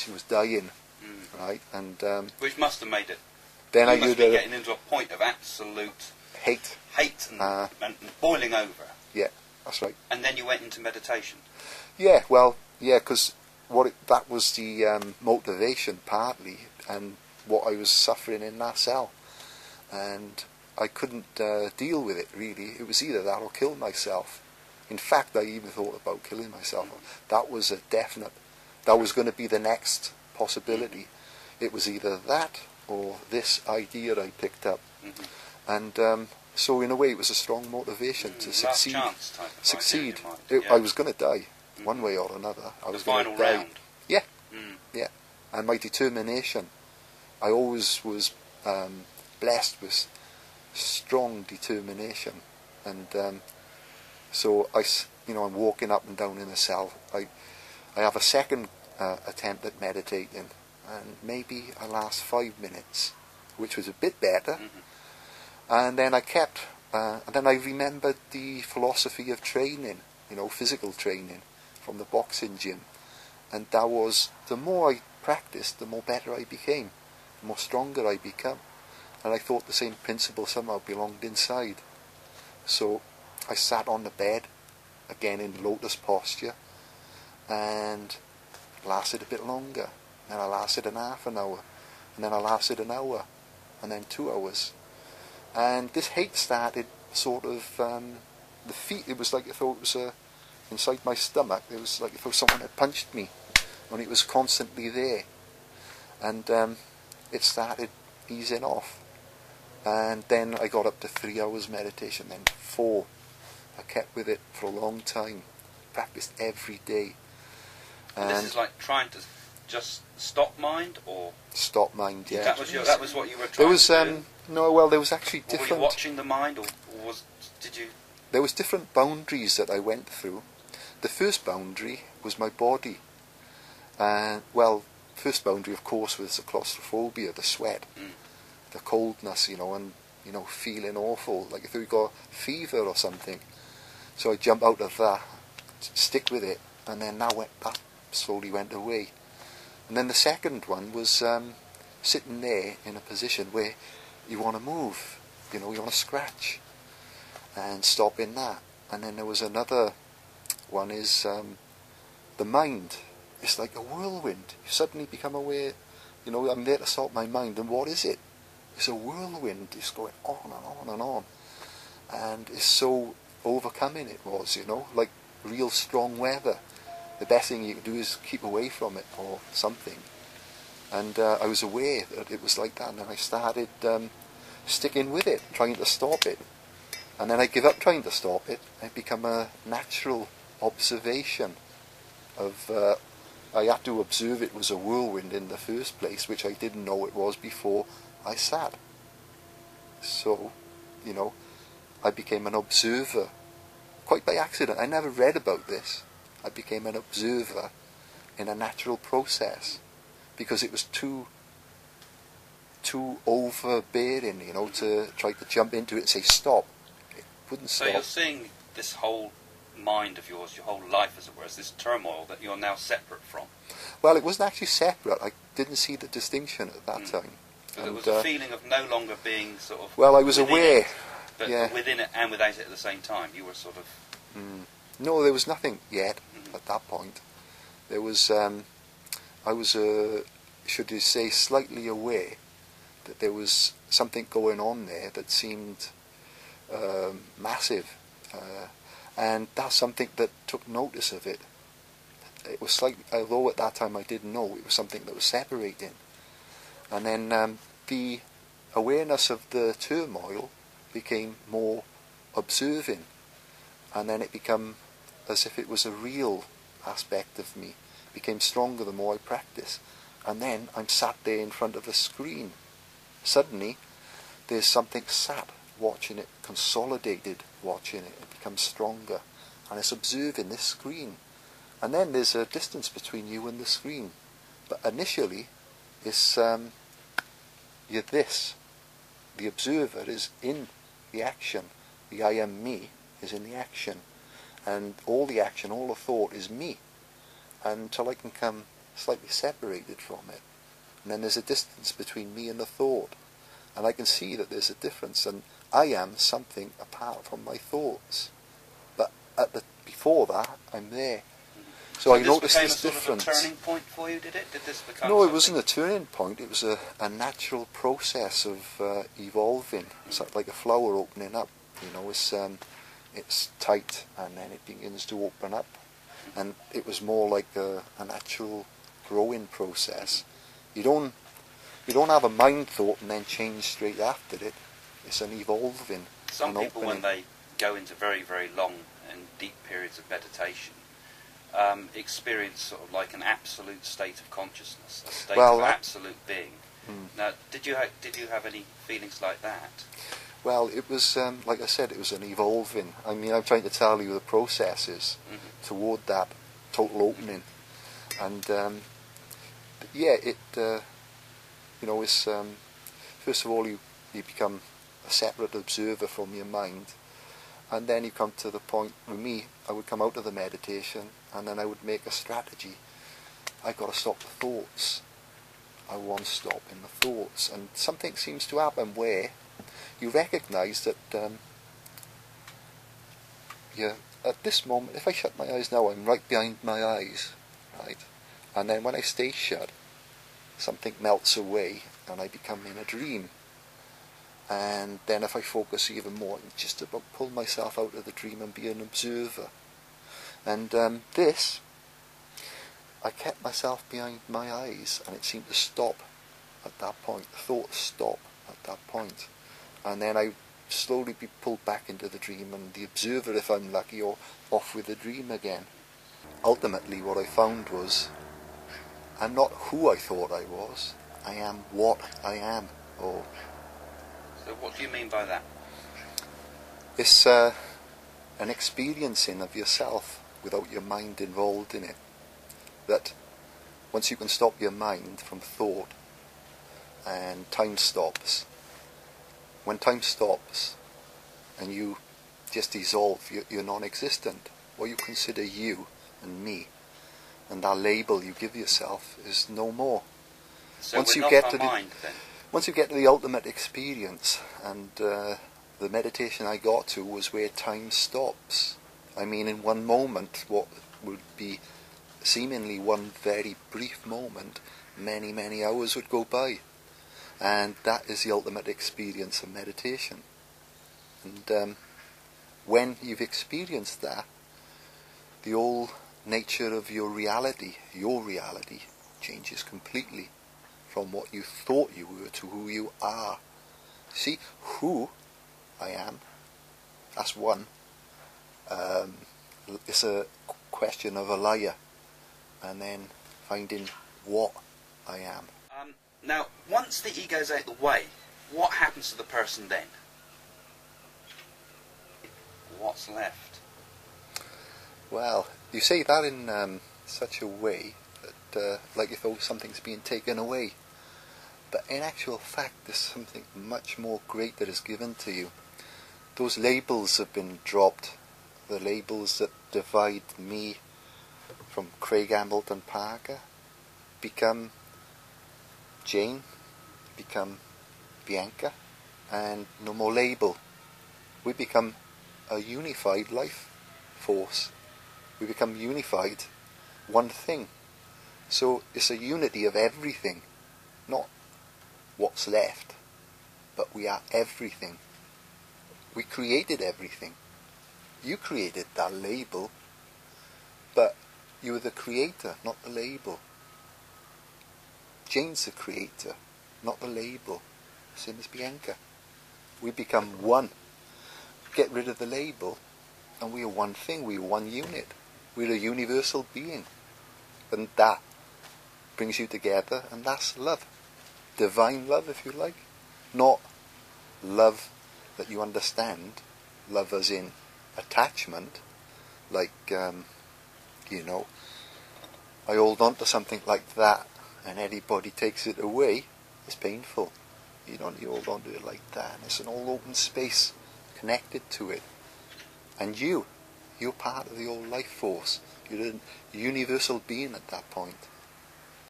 she was dying, right? And which must have made it. then I You must used be getting into a point of absolute hate. and boiling over. Yeah, that's right. And then you went into meditation. Yeah, well, yeah, because that was the motivation partly, and what I was suffering in that cell, and I couldn't deal with it really. It was either that or kill myself. In fact, I even thought about killing myself. That was a definite. That was going to be the next possibility. It was either that or this idea I picked up, and so in a way it was a strong motivation to succeed. Last chance type of Succeed. idea, I was going to die one way or another. I was going to die. Final round. Yeah, yeah. And my determination. I always was blessed with strong determination, and so I'm walking up and down in a cell. I have a second attempt at meditating, and maybe I last 5 minutes, which was a bit better. And then I kept, and then I remembered the philosophy of training, physical training from the boxing gym, and that was, the more I practiced, the more better I became, the more stronger I become. And I thought the same principle somehow belonged inside. So I sat on the bed, again in lotus posture, and lasted a bit longer. Then I lasted an half an hour, and then I lasted an hour, and then 2 hours. And this hate started sort of, the feet, it was like I thought it was inside my stomach, it was like I thought someone had punched me, and it was constantly there. And it started easing off. And then I got up to 3 hours meditation, then 4. I kept with it for a long time, practiced every day. And this is like trying to just stop mind, or stop mind, yeah. That was what you were trying to do? No, well, there was actually different. Were you watching the mind, or did you? There was different boundaries that I went through. The first boundary was my body. Well, first boundary, of course, was the claustrophobia, the sweat, the coldness, and feeling awful, like if you got fever or something. So I jump out of that, stick with it, and then that slowly went away. And then the second one was sitting there in a position where you want to move, you want to scratch, and stop in that. And then there was another one, is the mind. It's like a whirlwind. You suddenly become aware, I'm there to stop my mind, and what is it? It's a whirlwind. It's going on and on and on, and it's so overcoming it was, like real strong weather. The best thing you can do is keep away from it or something. And I was aware that it was like that, and then I started sticking with it, trying to stop it. And then I give up trying to stop it. It become a natural observation of, I had to observe it was a whirlwind in the first place, which I didn't know it was before I sat. So, I became an observer, quite by accident. I never read about this. I became an observer in a natural process, because it was too overbearing, to try to jump into it and say stop. It wouldn't stop. So you're seeing this whole mind of yours, your whole life as it were, as this turmoil that you're now separate from. Well, it wasn't actually separate. I didn't see the distinction at that time. So there was a feeling of no longer being sort of... Well, I was aware. But within it and without it at the same time, you were sort of... No, there was nothing yet at that point. There was, I was, should you say, slightly aware that there was something going on there that seemed massive, and that's something that took notice of it. It was slightly, although at that time I didn't know, it was something that was separating. And then the awareness of the turmoil became more observing, and then it became as if it was a real aspect of me. It became stronger the more I practiced. And then I'm sat there in front of a screen. Suddenly there's something sat watching it, consolidated watching it. It becomes stronger, and it's observing this screen. And then there's a distance between you and the screen, but initially it's you're this. The observer is in the action. The I am me is in the action, and all the action, all the thought is me, until I can come slightly separated from it. And then there's a distance between me and the thought. And I can see that there's a difference, and I am something apart from my thoughts. But before that, I'm there. So I noticed this difference. Sort of a turning point for you, did it? Did this become No, it wasn't a turning point. It was a natural process of evolving. It's like a flower opening up. It's tight, and then it begins to open up. And it was more like a natural growing process. You don't have a mind thought and then change straight after it. It's an evolving. Some people, when they go into very, very long and deep periods of meditation, experience sort of like an absolute state of consciousness, a state of absolute being. Now, did you have any feelings like that? Well, it was, like I said, it was an evolving. I mean, I'm trying to tell you the processes toward that total opening. And, yeah, it's, first of all, you become a separate observer from your mind. And then you come to the point, with me, I would come out of the meditation, and then I would make a strategy. I got to stop the thoughts. I want to stop in the thoughts. And something seems to happen where you recognise that, at this moment, if I shut my eyes now, I'm right behind my eyes, right? And then when I stay shut, something melts away, and I become in a dream. And then if I focus even more, I just about pull myself out of the dream and be an observer. And this, I kept myself behind my eyes, and it seemed to stop at that point. The thoughts stop at that point. And then I slowly be pulled back into the dream, and the observer, if I'm lucky, or off with the dream again. Ultimately, what I found was, I'm not who I thought I was. I am what I am. Or so what do you mean by that? It's an experiencing of yourself without your mind involved in it. That once you can stop your mind from thought, and time stops. When time stops and you just dissolve, you're non-existent. What you consider you and me, and that label you give yourself, is no more. So once we're you not get our to mind, then? Once you get to the ultimate experience, and the meditation I got to was where time stops. I mean, in one moment, what would be seemingly one very brief moment, many, many hours would go by. And that is the ultimate experience of meditation. And when you've experienced that, the whole nature of your reality changes completely from what you thought you were to who you are. See, who I am, that's one. It's a question of a liar, and then finding what I am. Now, once the ego's out the way, what happens to the person then? What's left? Well, you say that in such a way that, like if something's being taken away. But in actual fact, there's something much more great that is given to you. Those labels have been dropped. The labels that divide me from Craig Hamilton Parker become Jane, become Bianca, and no more label. We become a unified life force. We become unified, one thing. So it's a unity of everything, not what's left, but we are everything. We created everything. You created that label, but you were the creator, not the label. Jane's the creator, not the label. Same as Bianca. We become one. Get rid of the label, and we are one thing. We are one unit. We're a universal being, and that brings you together, and that's love. Divine love, if you like. Not love that you understand. Love as in attachment. Like, I hold on to something like that, and anybody takes it away, it's painful. You don't hold on to it like that. And it's an all open space connected to it. And you're part of the whole life force. You're a universal being at that point.